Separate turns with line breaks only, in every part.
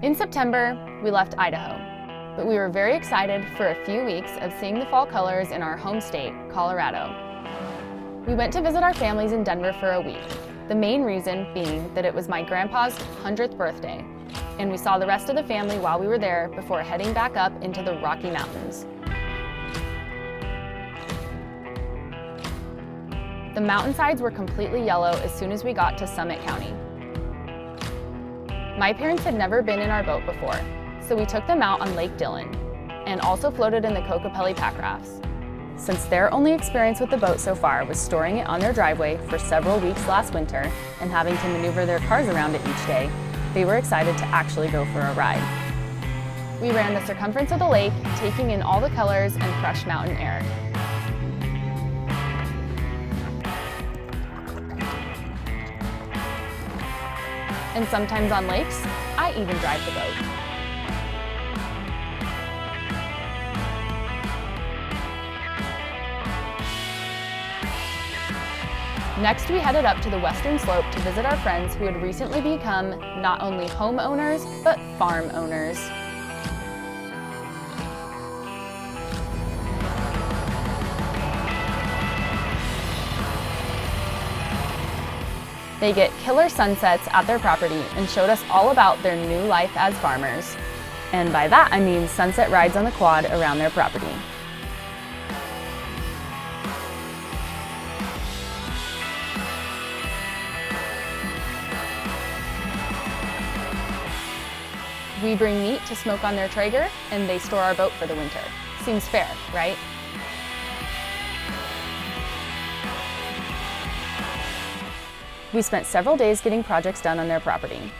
In September, we left Idaho, but we were very excited for a few weeks of seeing the fall colors in our home state, Colorado. We went to visit our families in Denver for a week, the main reason being that it was my grandpa's 100th birthday, and we saw the rest of the family while we were there before heading back up into the Rocky Mountains. The mountainsides were completely yellow as soon as we got to Summit County. My parents had never been in our boat before, so we took them out on Lake Dillon and also floated in the Kokopelli pack rafts. Since their only experience with the boat so far was storing it on their driveway for several weeks last winter and having to maneuver their cars around it each day, they were excited to actually go for a ride. We ran the circumference of the lake, taking in all the colors and fresh mountain air. And sometimes on lakes, I even drive the boat. Next, we headed up to the western slope to visit our friends who had recently become not only homeowners, but farm owners. They get killer sunsets at their property and showed us all about their new life as farmers. And by that, I mean sunset rides on the quad around their property. We bring meat to smoke on their Traeger, and they store our boat for the winter. Seems fair, right? We spent several days getting projects done on their property.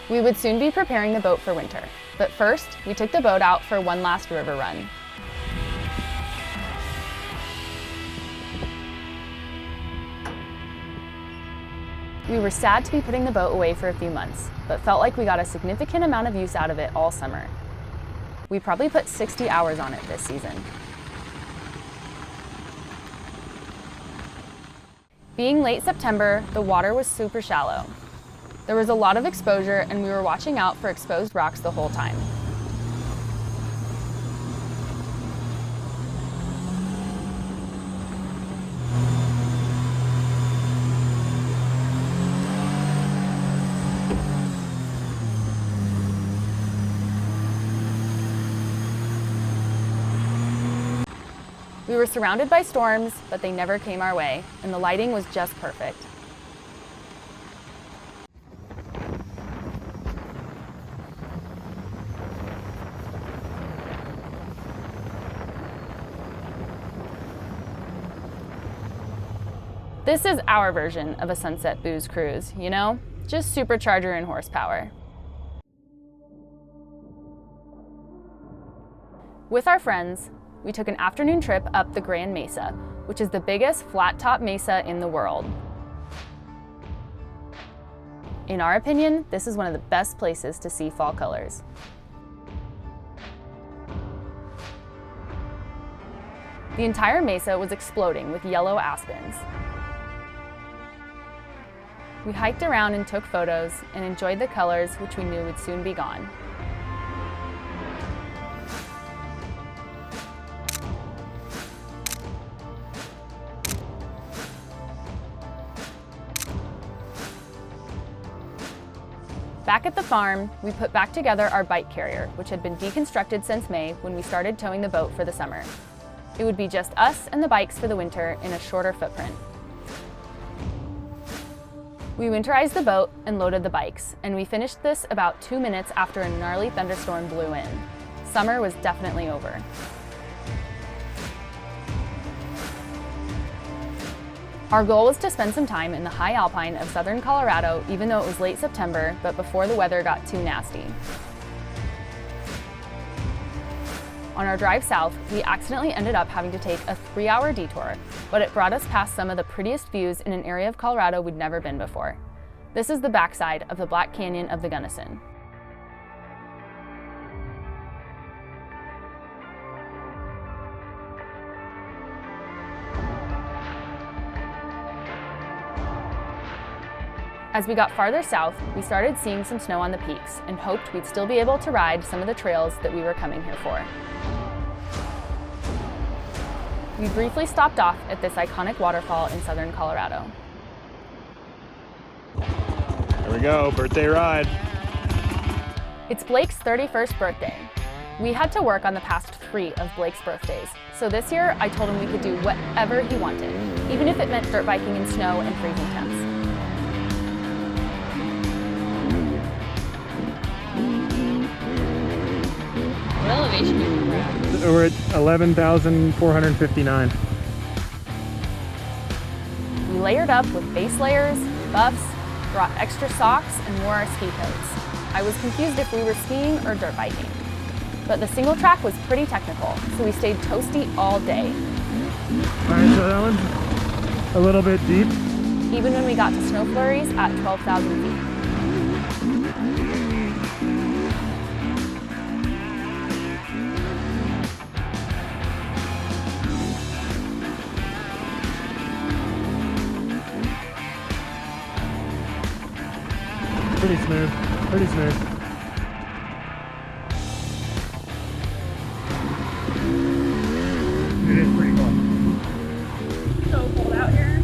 We would soon be preparing the boat for winter, but first, we took the boat out for one last river run. We were sad to be putting the boat away for a few months, but felt like we got a significant amount of use out of it all summer. We probably put 60 hours on it this season. Being late September, the water was super shallow. There was a lot of exposure and we were watching out for exposed rocks the whole time. We were surrounded by storms, but they never came our way, and the lighting was just perfect. This is our version of a sunset booze cruise, you know? Just supercharger and horsepower. With our friends, we took an afternoon trip up the Grand Mesa, which is the biggest flat-top mesa in the world. In our opinion, this is one of the best places to see fall colors. The entire mesa was exploding with yellow aspens. We hiked around and took photos and enjoyed the colors, which we knew would soon be gone. Back at the farm, we put back together our bike carrier, which had been deconstructed since May when we started towing the boat for the summer. It would be just us and the bikes for the winter in a shorter footprint. We winterized the boat and loaded the bikes, and we finished this about 2 minutes after a gnarly thunderstorm blew in. Summer was definitely over. Our goal was to spend some time in the high alpine of southern Colorado, even though it was late September, but before the weather got too nasty. On our drive south, we accidentally ended up having to take a 3-hour detour, but it brought us past some of the prettiest views in an area of Colorado we'd never been before. This is the backside of the Black Canyon of the Gunnison. As we got farther south, we started seeing some snow on the peaks and hoped we'd still be able to ride some of the trails that we were coming here for. We briefly stopped off at this iconic waterfall in southern Colorado.
There we go, birthday ride.
It's Blake's 31st birthday. We had to work on the past 3 of Blake's birthdays, so this year I told him we could do whatever he wanted, even if it meant dirt biking in snow and freezing temps.
What elevation are we at?
We're at 11,459.
We layered up with base layers, buffs, brought extra socks, and wore our ski coats. I was confused if we were skiing or dirt biking. But the single track was pretty technical, so we stayed toasty all day.
All right, so that one's a little bit deep.
Even when we got to snow flurries at 12,000 feet.
Pretty smooth, pretty smooth. It is pretty cool.
So cold out here.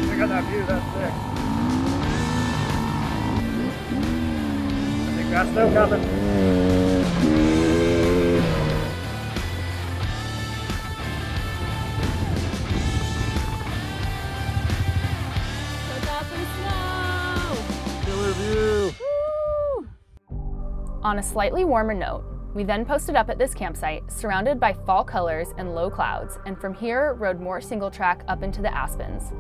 Look at that view, that's sick. Got snow coming.
Check out some snow.
Killer view.
Woo! On a slightly warmer note, we then posted up at this campsite, surrounded by fall colors and low clouds, and from here rode more single track up into the Aspens.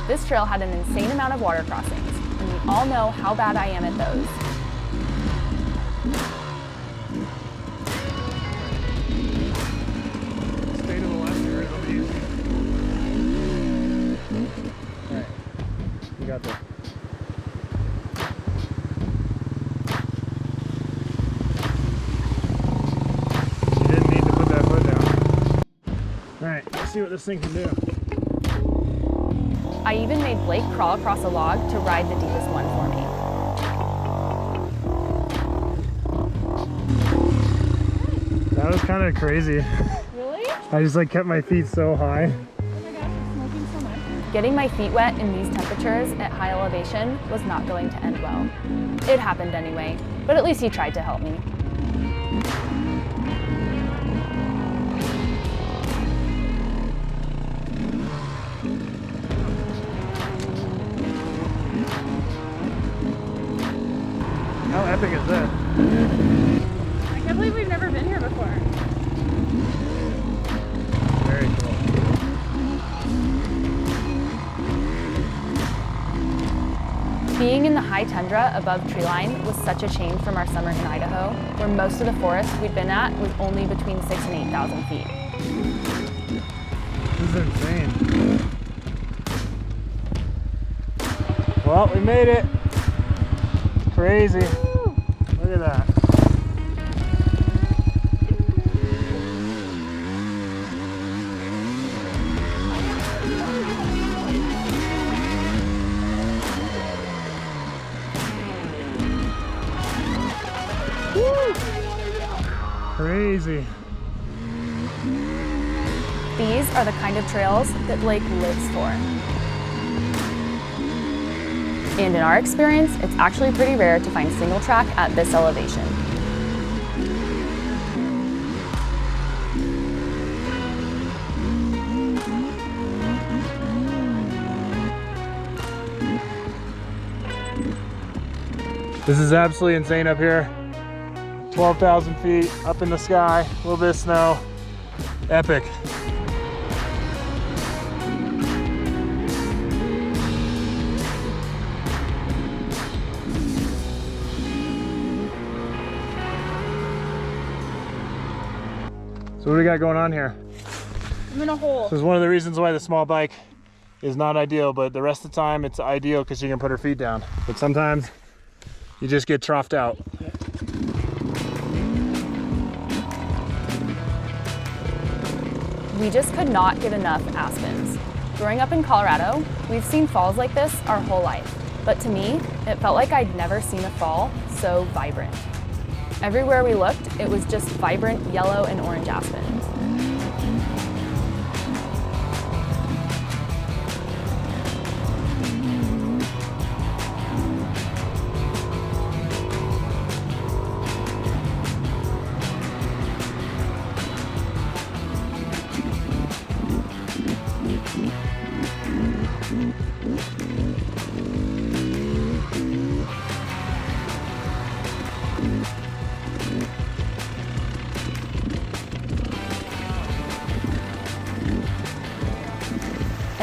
This trail had an insane amount of water crossings, and we all know how bad I am at those.
Stay to the left here, it'll be easy. Alright, you got this. You didn't need to put that foot down. Alright, let's see what this thing can do.
I even made Blake crawl across a log to ride the deepest one for me.
That was kind of crazy.
Really?
I just like kept my feet so high.
Oh my gosh, you're smoking so much.
Getting my feet wet in these temperatures at high elevation was not going to end well. It happened anyway, but at least he tried to help me.
How epic is this?
I can't believe we've never been here before.
Very cool.
Being in the high tundra above treeline was such a change from our summer in Idaho, where most of the forest we'd been at was only between 6,000 and 8,000 feet.
This is insane. Well, we made it. Crazy. Look at that. Woo! Crazy.
These are the kind of trails that Blake lives for. And in our experience, it's actually pretty rare to find single track at this elevation.
This is absolutely insane up here. 12,000 feet up in the sky, a little bit of snow. Epic. So what do we got going on here?
I'm in a hole.
This is one of the reasons why the small bike is not ideal, but the rest of the time it's ideal because you can put her feet down. But sometimes you just get troughed out.
We just could not get enough aspens. Growing up in Colorado, we've seen falls like this our whole life. But to me, it felt like I'd never seen a fall so vibrant. Everywhere we looked, it was just vibrant yellow and orange aspens.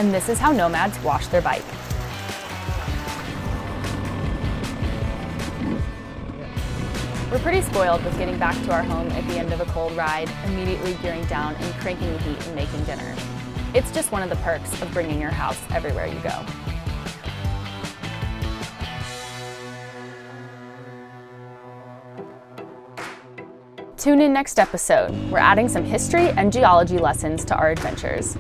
And this is how nomads wash their bike. We're pretty spoiled with getting back to our home at the end of a cold ride, immediately gearing down and cranking the heat and making dinner. It's just one of the perks of bringing your house everywhere you go. Tune in next episode. We're adding some history and geology lessons to our adventures.